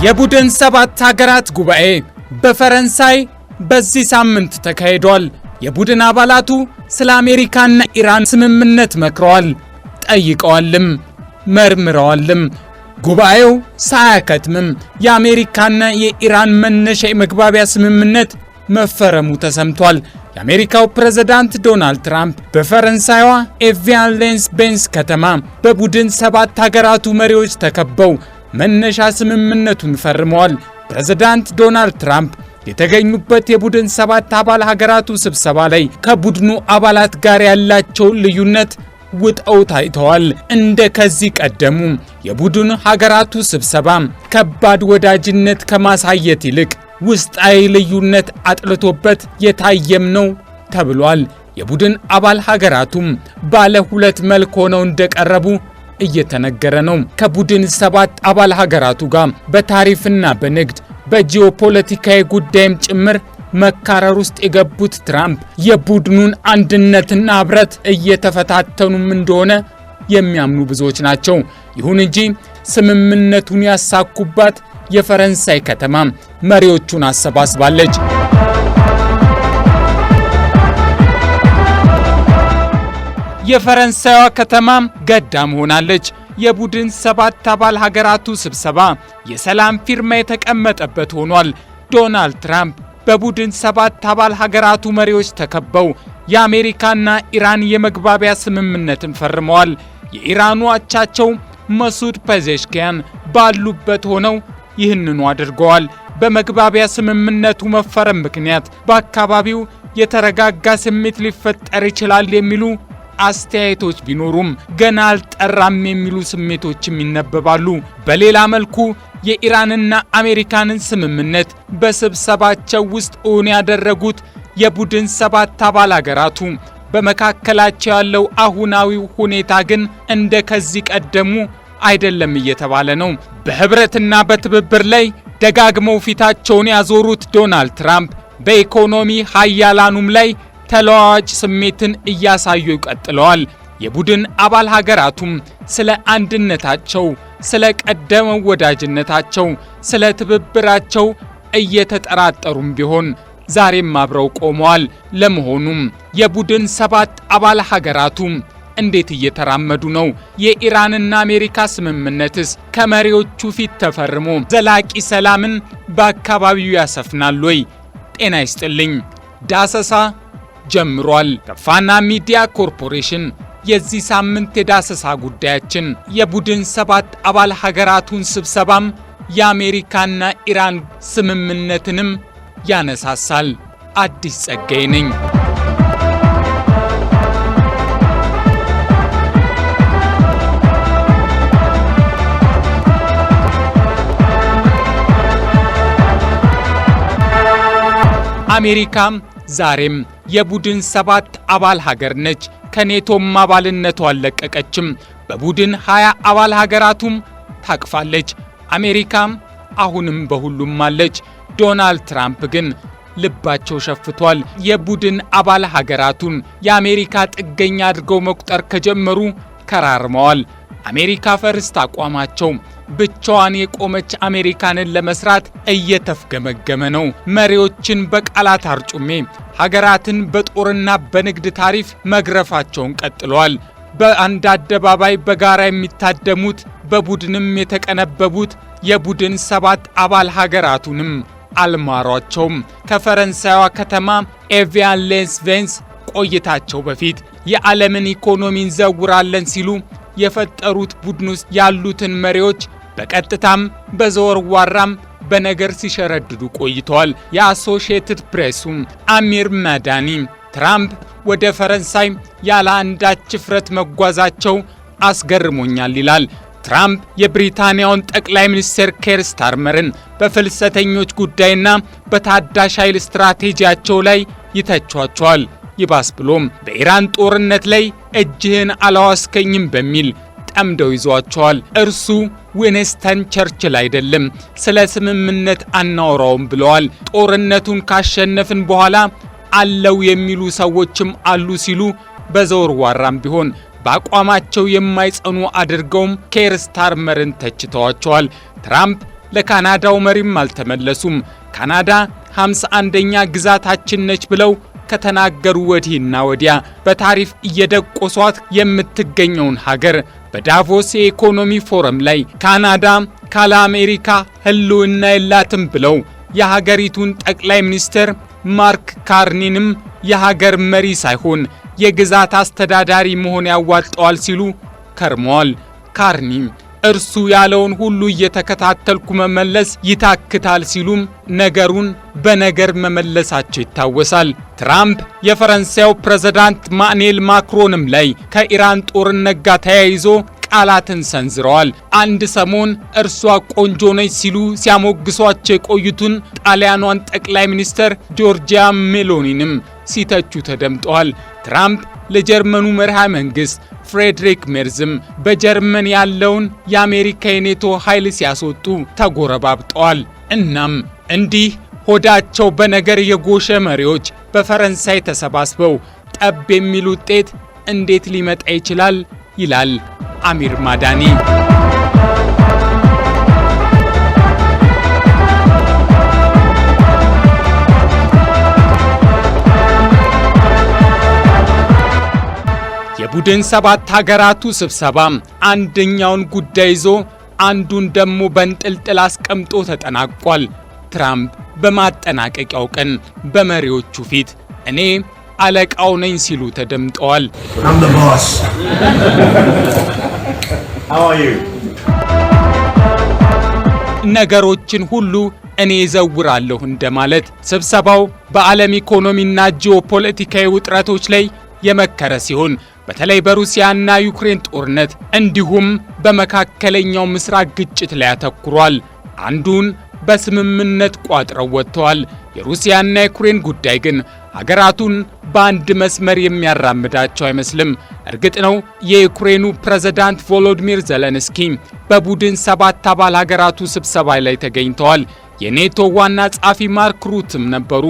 የቡድን ሰባት ሀገራት ጉባኤ በፈረንሳይ በዚህ ሳምንት ተካሂዷል። የቡድን አባላቱ ስለ አሜሪካና ኢራን ስምምነት መክረዋል፣ ጠይቀዋልም፣ መርምረዋልም። ጉባኤው ሳያከትምም የአሜሪካና የኢራን መነሻ የመግባቢያ ስምምነት መፈረሙ ተሰምቷል። የአሜሪካው ፕሬዝዳንት ዶናልድ ትራምፕ በፈረንሳይዋ ኤቪያን ሌንስ ቤንስ ከተማ በቡድን ሰባት ሀገራቱ መሪዎች ተከበው መነሻ ስምምነቱን ፈርመዋል። ፕሬዝዳንት ዶናልድ ትራምፕ የተገኙበት የቡድን ሰባት አባል ሀገራቱ ስብሰባ ላይ ከቡድኑ አባላት ጋር ያላቸውን ልዩነት ውጠው ታይተዋል። እንደ ከዚህ ቀደሙ የቡድኑ ሀገራቱ ስብሰባ ከባድ ወዳጅነት ከማሳየት ይልቅ ውስጣዊ ልዩነት አጥልቶበት የታየም ነው ተብሏል። የቡድን አባል ሀገራቱም ባለ ሁለት መልክ ሆነው እንደቀረቡ እየተነገረ ነው። ከቡድን ሰባት አባል ሀገራቱ ጋር በታሪፍና በንግድ በጂኦፖለቲካዊ ጉዳይም ጭምር መካረር ውስጥ የገቡት ትራምፕ የቡድኑን አንድነትና ህብረት እየተፈታተኑም እንደሆነ የሚያምኑ ብዙዎች ናቸው። ይሁን እንጂ ስምምነቱን ያሳኩባት የፈረንሳይ ከተማ መሪዎቹን አሰባስባለች። የፈረንሳይዋ ከተማ ገዳም ሆናለች። የቡድን ሰባት አባል ሀገራቱ ስብሰባ የሰላም ፊርማ የተቀመጠበት ሆኗል። ዶናልድ ትራምፕ በቡድን ሰባት አባል ሀገራቱ መሪዎች ተከበው የአሜሪካና ኢራን የመግባቢያ ስምምነትን ፈርመዋል። የኢራኑ አቻቸው መሱድ ፔዜሽኪያን ባሉበት ሆነው ይህንኑ አድርገዋል። በመግባቢያ ስምምነቱ መፈረም ምክንያት በአካባቢው የተረጋጋ ስሜት ሊፈጠር ይችላል የሚሉ አስተያየቶች ቢኖሩም ገና አልጠራም የሚሉ ስሜቶችም ይነበባሉ። በሌላ መልኩ የኢራንና አሜሪካንን ስምምነት በስብሰባቸው ውስጥ እውን ያደረጉት የቡድን ሰባት አባል ሀገራቱ በመካከላቸው ያለው አሁናዊው ሁኔታ ግን እንደ ከዚህ ቀደሙ አይደለም እየተባለ ነው። በህብረትና በትብብር ላይ ደጋግመው ፊታቸውን ያዞሩት ዶናልድ ትራምፕ በኢኮኖሚ ሀያላኑም ላይ ተለዋዋጭ ስሜትን እያሳዩ ቀጥለዋል። የቡድን አባል ሀገራቱም ስለ አንድነታቸው፣ ስለ ቀደመው ወዳጅነታቸው፣ ስለ ትብብራቸው እየተጠራጠሩም ቢሆን ዛሬም አብረው ቆመዋል። ለመሆኑም የቡድን ሰባት አባል ሀገራቱ እንዴት እየተራመዱ ነው? የኢራንና አሜሪካ ስምምነትስ ከመሪዎቹ ፊት ተፈርሞ ዘላቂ ሰላምን በአካባቢው ያሰፍናል ወይ? ጤና ይስጥልኝ። ዳሰሳ ጀምሯል። ከፋና ሚዲያ ኮርፖሬሽን የዚህ ሳምንት የዳሰሳ ጉዳያችን የቡድን ሰባት አባል ሀገራቱን ስብሰባም የአሜሪካና ኢራን ስምምነትንም ያነሳሳል። አዲስ ጸጋዬ ነኝ። አሜሪካም ዛሬም የቡድን ሰባት አባል ሀገር ነች። ከኔቶም አባልነቷ አልለቀቀችም። በቡድን 20 አባል ሀገራቱም ታቅፋለች። አሜሪካም አሁንም በሁሉም አለች። ዶናልድ ትራምፕ ግን ልባቸው ሸፍቷል። የቡድን አባል ሀገራቱን የአሜሪካ ጥገኛ አድርገው መቁጠር ከጀመሩ ከራርመዋል። አሜሪካ ፈርስት አቋማቸው ብቻዋን የቆመች አሜሪካንን ለመስራት እየተፍገመገመ ነው። መሪዎችን በቃላት አርጩሜ ሀገራትን በጦርና በንግድ ታሪፍ መግረፋቸውን ቀጥለዋል። በአንድ አደባባይ በጋራ የሚታደሙት በቡድንም የተቀነበቡት የቡድን ሰባት አባል ሀገራቱንም አልማሯቸውም። ከፈረንሳይዋ ከተማ ኤቪያን ሌንስ ቤንስ ቆይታቸው በፊት የዓለምን ኢኮኖሚ እንዘውራለን ሲሉ የፈጠሩት ቡድን ውስጥ ያሉትን መሪዎች በቀጥታም በዘወርዋራም በነገር ሲሸረድዱ ቆይተዋል። የአሶሺየትድ ፕሬሱም አሚር ማዳኒ ትራምፕ ወደ ፈረንሳይ ያለ አንዳች ፍረት መጓዛቸው አስገርሞኛል ይላል። ትራምፕ የብሪታንያውን ጠቅላይ ሚኒስትር ኬር ስታርመርን በፍልሰተኞች ጉዳይና በታዳሽ ኃይል ስትራቴጂያቸው ላይ ይተቿቸዋል። ይባስ ብሎም በኢራን ጦርነት ላይ እጅህን አላዋስከኝም በሚል ጠምደው ይዟቸዋል። እርሱ ዊንስተን ቸርችል አይደለም፣ ስለ ስምምነት አናወራውም ብለዋል። ጦርነቱን ካሸነፍን በኋላ አለው የሚሉ ሰዎችም አሉ ሲሉ በዘወርዋራም ቢሆን በአቋማቸው የማይጸኑ አድርገውም ኬር ስታርመርን ተችተዋቸዋል። ትራምፕ ለካናዳው መሪም አልተመለሱም። ካናዳ 51ኛ ግዛታችን ነች ብለው ከተናገሩ ወዲህና ወዲያ በታሪፍ እየደቆሷት የምትገኘውን ሀገር በዳቮስ የኢኮኖሚ ፎረም ላይ ካናዳ ካለ አሜሪካ ህልውና የላትም ብለው የሀገሪቱን ጠቅላይ ሚኒስትር ማርክ ካርኒንም የሀገር መሪ ሳይሆን የግዛት አስተዳዳሪ መሆን ያዋጣዋል ሲሉ ከርመዋል። ካርኒ እርሱ ያለውን ሁሉ እየተከታተልኩ መመለስ ይታክታል ሲሉም ነገሩን በነገር መመለሳቸው ይታወሳል። ትራምፕ የፈረንሳዩ ፕሬዝዳንት ኢማኑኤል ማክሮንም ላይ ከኢራን ጦርነት ጋር ተያይዞ ቃላትን ሰንዝረዋል። አንድ ሰሞን እርሷ ቆንጆ ነች ሲሉ ሲያሞግሷቸው የቆዩትን ጣሊያኗን ጠቅላይ ሚኒስትር ጆርጂያ ሜሎኒንም ሲተቹ ተደምጠዋል። ትራምፕ ለጀርመኑ መርሃ መንግስት ፍሬድሪክ ሜርዝም በጀርመን ያለውን የአሜሪካ የኔቶ ኃይል ሲያስወጡ ተጎረባብጠዋል። እናም እንዲህ ሆዳቸው በነገር የጎሸ መሪዎች በፈረንሳይ ተሰባስበው ጠብ የሚል ውጤት እንዴት ሊመጣ ይችላል? ይላል አሚር ማዳኒ። የቡድን ሰባት ሀገራቱ ስብሰባ አንደኛውን ጉዳይ ይዞ አንዱን ደሞ በንጥልጥል አስቀምጦ ተጠናቋል። ትራምፕ በማጠናቀቂያው ቀን በመሪዎቹ ፊት እኔ አለቃው ነኝ ሲሉ ተደምጠዋል። ነገሮችን ሁሉ እኔ ዘውራለሁ እንደማለት። ስብሰባው በዓለም ኢኮኖሚና ጂኦፖለቲካዊ ውጥረቶች ላይ የመከረ ሲሆን በተለይ በሩሲያና ዩክሬን ጦርነት እንዲሁም በመካከለኛው ምስራቅ ግጭት ላይ አተኩሯል። አንዱን በስምምነት ቋጥረው ወጥተዋል። የሩሲያና የዩክሬን ጉዳይ ግን ሀገራቱን በአንድ መስመር የሚያራምዳቸው አይመስልም። እርግጥ ነው የዩክሬኑ ፕሬዝዳንት ቮሎዲሚር ዜሌንስኪ በቡድን ሰባት አባል ሀገራቱ ስብሰባ ላይ ተገኝተዋል። የኔቶ ዋና ጸሐፊ ማርክ ሩትም ነበሩ።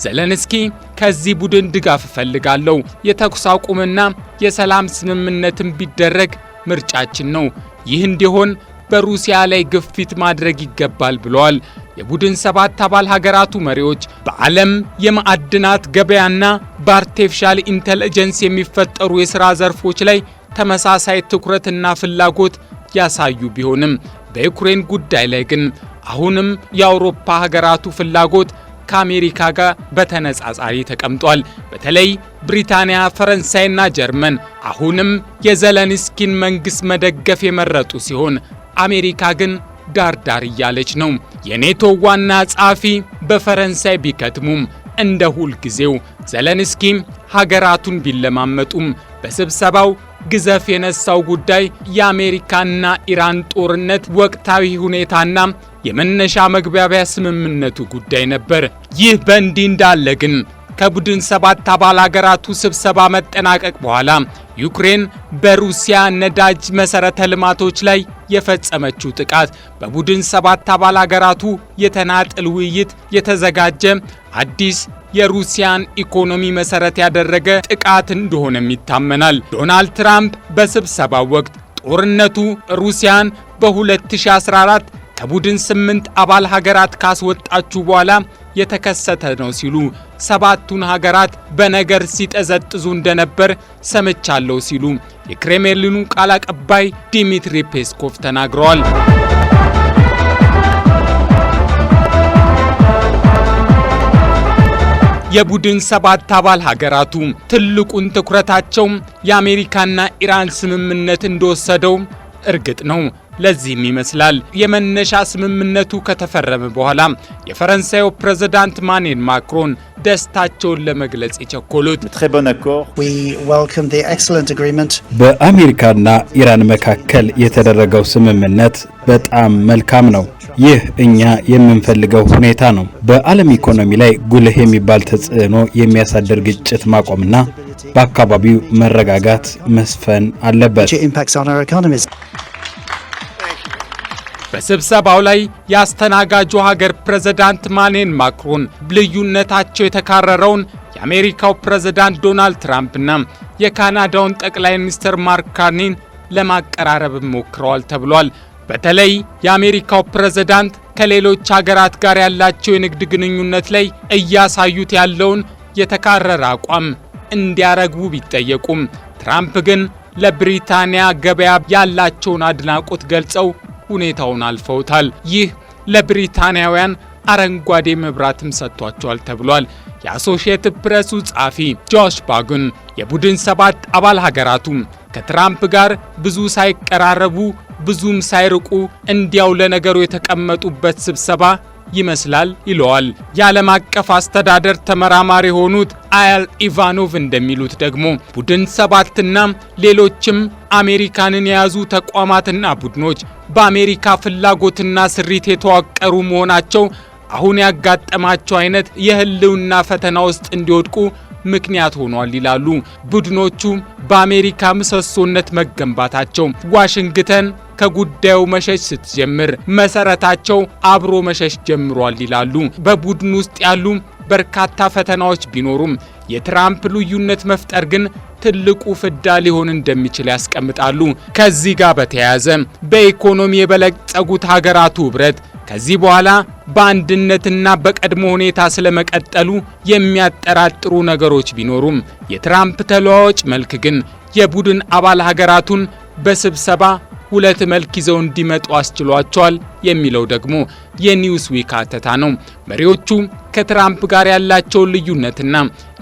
ዜሌንስኪ ከዚህ ቡድን ድጋፍ እፈልጋለሁ፣ የተኩስ አቁምና የሰላም ስምምነትን ቢደረግ ምርጫችን ነው፣ ይህ እንዲሆን በሩሲያ ላይ ግፊት ማድረግ ይገባል ብለዋል። የቡድን ሰባት አባል ሀገራቱ መሪዎች በዓለም የማዕድናት ገበያና በአርቲፊሻል ኢንተለጀንስ የሚፈጠሩ የሥራ ዘርፎች ላይ ተመሳሳይ ትኩረትና ፍላጎት ያሳዩ ቢሆንም በዩክሬን ጉዳይ ላይ ግን አሁንም የአውሮፓ ሀገራቱ ፍላጎት ከአሜሪካ ጋር በተነጻጻሪ ተቀምጧል። በተለይ ብሪታንያ፣ ፈረንሳይና ጀርመን አሁንም የዜሌንስኪን መንግስት መደገፍ የመረጡ ሲሆን አሜሪካ ግን ዳርዳር እያለች ነው። የኔቶ ዋና ጸሐፊ በፈረንሳይ ቢከትሙም እንደ ሁል ጊዜው ዜሌንስኪ ሀገራቱን ቢለማመጡም በስብሰባው ግዘፍ የነሳው ጉዳይ የአሜሪካና ኢራን ጦርነት ወቅታዊ ሁኔታና የመነሻ መግባቢያ ስምምነቱ ጉዳይ ነበር። ይህ በእንዲህ እንዳለ ግን ከቡድን ሰባት አባል ሀገራቱ ስብሰባ መጠናቀቅ በኋላ ዩክሬን በሩሲያ ነዳጅ መሰረተ ልማቶች ላይ የፈጸመችው ጥቃት በቡድን ሰባት አባል ሀገራቱ የተናጥል ውይይት የተዘጋጀ አዲስ የሩሲያን ኢኮኖሚ መሰረት ያደረገ ጥቃት እንደሆነም ይታመናል። ዶናልድ ትራምፕ በስብሰባው ወቅት ጦርነቱ ሩሲያን በ2014 ከቡድን 8 አባል ሀገራት ካስወጣችሁ በኋላ የተከሰተ ነው ሲሉ ሰባቱን ሀገራት በነገር ሲጠዘጥዙ እንደነበር ሰምቻለሁ ሲሉ የክሬምሊኑ ቃል አቀባይ ዲሚትሪ ፔስኮቭ ተናግረዋል። የቡድን ሰባት አባል ሀገራቱ ትልቁን ትኩረታቸው የአሜሪካና ኢራን ስምምነት እንደወሰደው እርግጥ ነው። ለዚህም ይመስላል የመነሻ ስምምነቱ ከተፈረመ በኋላ የፈረንሳዩ ፕሬዝዳንት ኢማኑኤል ማክሮን ደስታቸውን ለመግለጽ የቸኮሉት። በአሜሪካና ኢራን መካከል የተደረገው ስምምነት በጣም መልካም ነው። ይህ እኛ የምንፈልገው ሁኔታ ነው። በዓለም ኢኮኖሚ ላይ ጉልህ የሚባል ተጽዕኖ የሚያሳድር ግጭት ማቆምና በአካባቢው መረጋጋት መስፈን አለበት። በስብሰባው ላይ ያስተናጋጁ ሀገር ፕሬዝዳንት ኢማኑኤል ማክሮን ልዩነታቸው የተካረረውን የአሜሪካው ፕሬዝዳንት ዶናልድ ትራምፕና የካናዳውን ጠቅላይ ሚኒስትር ማርክ ካርኒን ለማቀራረብ ሞክረዋል ተብሏል። በተለይ የአሜሪካው ፕሬዝዳንት ከሌሎች ሀገራት ጋር ያላቸው የንግድ ግንኙነት ላይ እያሳዩት ያለውን የተካረረ አቋም እንዲያረግቡ ቢጠየቁም ትራምፕ ግን ለብሪታንያ ገበያ ያላቸውን አድናቆት ገልጸው ሁኔታውን አልፈውታል። ይህ ለብሪታንያውያን አረንጓዴ መብራትም ሰጥቷቸዋል ተብሏል። የአሶሺየትድ ፕሬሱ ጸሐፊ ጆሽ ባጉን የቡድን 7 አባል ሀገራቱ ከትራምፕ ጋር ብዙ ሳይቀራረቡ ብዙም ሳይርቁ እንዲያው ለነገሩ የተቀመጡበት ስብሰባ ይመስላል ይለዋል። የዓለም አቀፍ አስተዳደር ተመራማሪ የሆኑት አያል ኢቫኖቭ እንደሚሉት ደግሞ ቡድን 7ና ሌሎችም አሜሪካንን የያዙ ተቋማትና ቡድኖች በአሜሪካ ፍላጎትና ስሪት የተዋቀሩ መሆናቸው አሁን ያጋጠማቸው አይነት የህልውና ፈተና ውስጥ እንዲወድቁ ምክንያት ሆኗል ይላሉ። ቡድኖቹ በአሜሪካ ምሰሶነት መገንባታቸው ዋሽንግተን ከጉዳዩ መሸሽ ስትጀምር መሰረታቸው አብሮ መሸሽ ጀምሯል ይላሉ። በቡድን ውስጥ ያሉ በርካታ ፈተናዎች ቢኖሩም የትራምፕ ልዩነት መፍጠር ግን ትልቁ ፍዳ ሊሆን እንደሚችል ያስቀምጣሉ። ከዚህ ጋር በተያያዘ በኢኮኖሚ የበለጸጉት ሀገራቱ ህብረት ከዚህ በኋላ በአንድነትና በቀድሞ ሁኔታ ስለመቀጠሉ የሚያጠራጥሩ ነገሮች ቢኖሩም የትራምፕ ተለዋዋጭ መልክ ግን የቡድን አባል ሀገራቱን በስብሰባ ሁለት መልክ ይዘው እንዲመጡ አስችሏቸዋል የሚለው ደግሞ የኒውስዊክ አተታ ነው። መሪዎቹ ከትራምፕ ጋር ያላቸውን ልዩነትና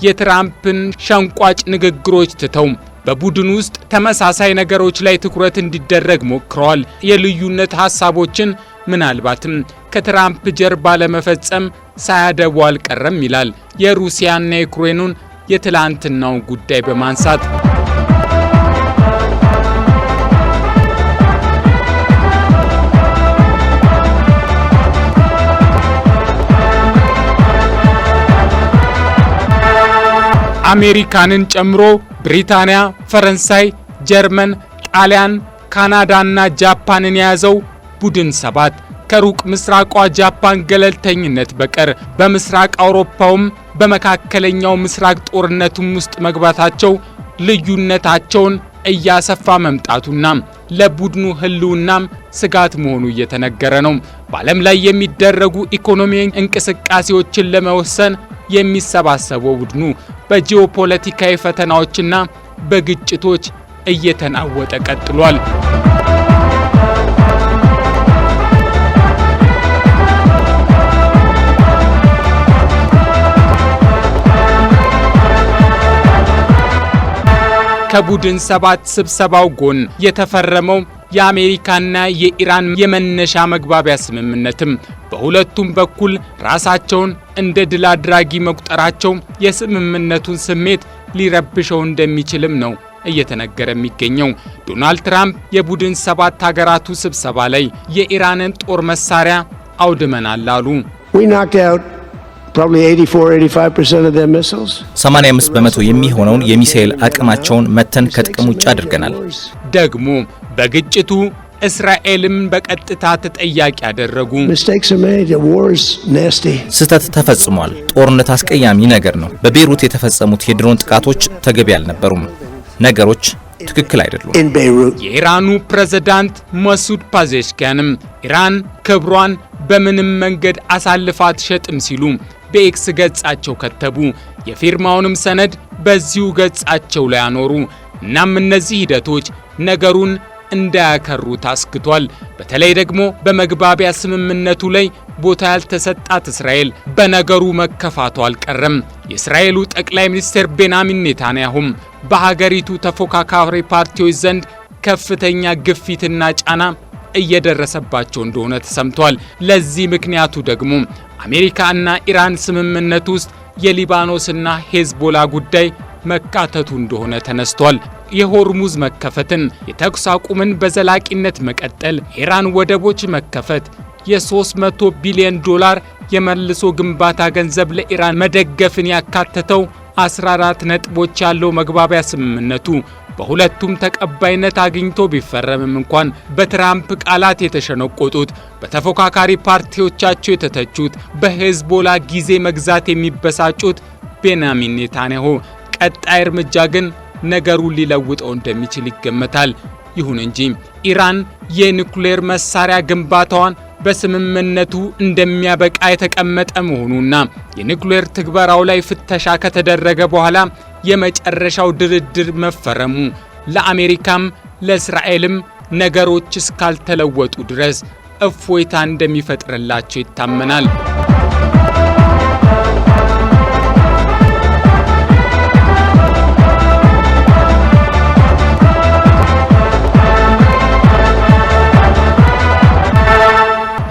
የትራምፕን ሸንቋጭ ንግግሮች ትተው በቡድን ውስጥ ተመሳሳይ ነገሮች ላይ ትኩረት እንዲደረግ ሞክረዋል። የልዩነት ሐሳቦችን ምናልባትም ከትራምፕ ጀርባ ለመፈጸም ሳያደቡ አልቀረም ይላል የሩሲያና የዩክሬኑን የትላንትናው ጉዳይ በማንሳት። አሜሪካንን ጨምሮ ብሪታንያ፣ ፈረንሳይ፣ ጀርመን፣ ጣሊያን፣ ካናዳና ጃፓንን የያዘው ቡድን 7 ከሩቅ ምስራቋ ጃፓን ገለልተኝነት በቀር በምስራቅ አውሮፓውም በመካከለኛው ምስራቅ ጦርነቱም ውስጥ መግባታቸው ልዩነታቸውን እያሰፋ መምጣቱና ለቡድኑ ህልውናም ስጋት መሆኑ እየተነገረ ነው። በዓለም ላይ የሚደረጉ ኢኮኖሚያዊ እንቅስቃሴዎችን ለመወሰን የሚሰባሰበው ቡድኑ በጂኦፖለቲካዊ ፈተናዎችና በግጭቶች እየተናወጠ ቀጥሏል። ከቡድን 7 ስብሰባው ጎን የተፈረመው የአሜሪካና የኢራን የመነሻ መግባቢያ ስምምነትም በሁለቱም በኩል ራሳቸውን እንደ ድል አድራጊ መቁጠራቸው የስምምነቱን ስሜት ሊረብሸው እንደሚችልም ነው እየተነገረ የሚገኘው። ዶናልድ ትራምፕ የቡድን 7 ሀገራቱ ስብሰባ ላይ የኢራንን ጦር መሳሪያ አውድመናል አሉ። 85 በመቶ የሚሆነውን የሚሳኤል አቅማቸውን መተን ከጥቅም ውጭ አድርገናል። ደግሞ በግጭቱ እስራኤልም በቀጥታ ተጠያቂ ያደረጉ። ስህተት ተፈጽሟል። ጦርነት አስቀያሚ ነገር ነው። በቤይሩት የተፈጸሙት የድሮን ጥቃቶች ተገቢ አልነበሩም። ነገሮች ትክክል አይደሉም። የኢራኑ ፕሬዝዳንት መሱድ ፓዜሽኪያንም ኢራን ክብሯን በምንም መንገድ አሳልፋ አትሸጥም ሲሉ በኤክስ ገጻቸው ከተቡ። የፊርማውንም ሰነድ በዚሁ ገጻቸው ላይ አኖሩ። እናም እነዚህ ሂደቶች ነገሩን እንዳያከሩ ታስክቷል። በተለይ ደግሞ በመግባቢያ ስምምነቱ ላይ ቦታ ያልተሰጣት እስራኤል በነገሩ መከፋቱ አልቀረም። የእስራኤሉ ጠቅላይ ሚኒስትር ቤንያሚን ኔታንያሁም በሀገሪቱ ተፎካካሪ ፓርቲዎች ዘንድ ከፍተኛ ግፊትና ጫና እየደረሰባቸው እንደሆነ ተሰምቷል። ለዚህ ምክንያቱ ደግሞ አሜሪካና ኢራን ስምምነት ውስጥ የሊባኖስና ሄዝቦላ ጉዳይ መካተቱ እንደሆነ ተነስቷል። የሆርሙዝ መከፈትን፣ የተኩስ አቁምን በዘላቂነት መቀጠል፣ ኢራን ወደቦች መከፈት፣ የ300 ቢሊዮን ዶላር የመልሶ ግንባታ ገንዘብ ለኢራን መደገፍን ያካተተው 14 ነጥቦች ያለው መግባቢያ ስምምነቱ በሁለቱም ተቀባይነት አግኝቶ ቢፈረምም እንኳን በትራምፕ ቃላት የተሸነቆጡት፣ በተፎካካሪ ፓርቲዎቻቸው የተተቹት፣ በሄዝቦላ ጊዜ መግዛት የሚበሳጩት ቤንያሚን ኔታንያሁ ቀጣይ እርምጃ ግን ነገሩን ሊለውጠው እንደሚችል ይገመታል። ይሁን እንጂ ኢራን የኒውክሌር መሳሪያ ግንባታዋን በስምምነቱ እንደሚያበቃ የተቀመጠ መሆኑና የኒውክሌር ትግበራው ላይ ፍተሻ ከተደረገ በኋላ የመጨረሻው ድርድር መፈረሙ ለአሜሪካም ለእስራኤልም ነገሮች እስካልተለወጡ ድረስ እፎይታ እንደሚፈጥርላቸው ይታመናል።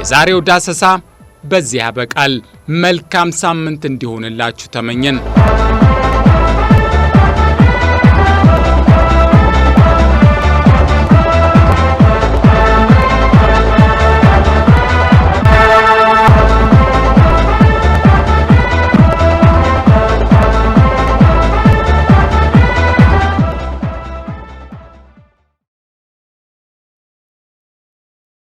የዛሬው ዳሰሳ በዚህ ያበቃል። መልካም ሳምንት እንዲሆንላችሁ ተመኘን።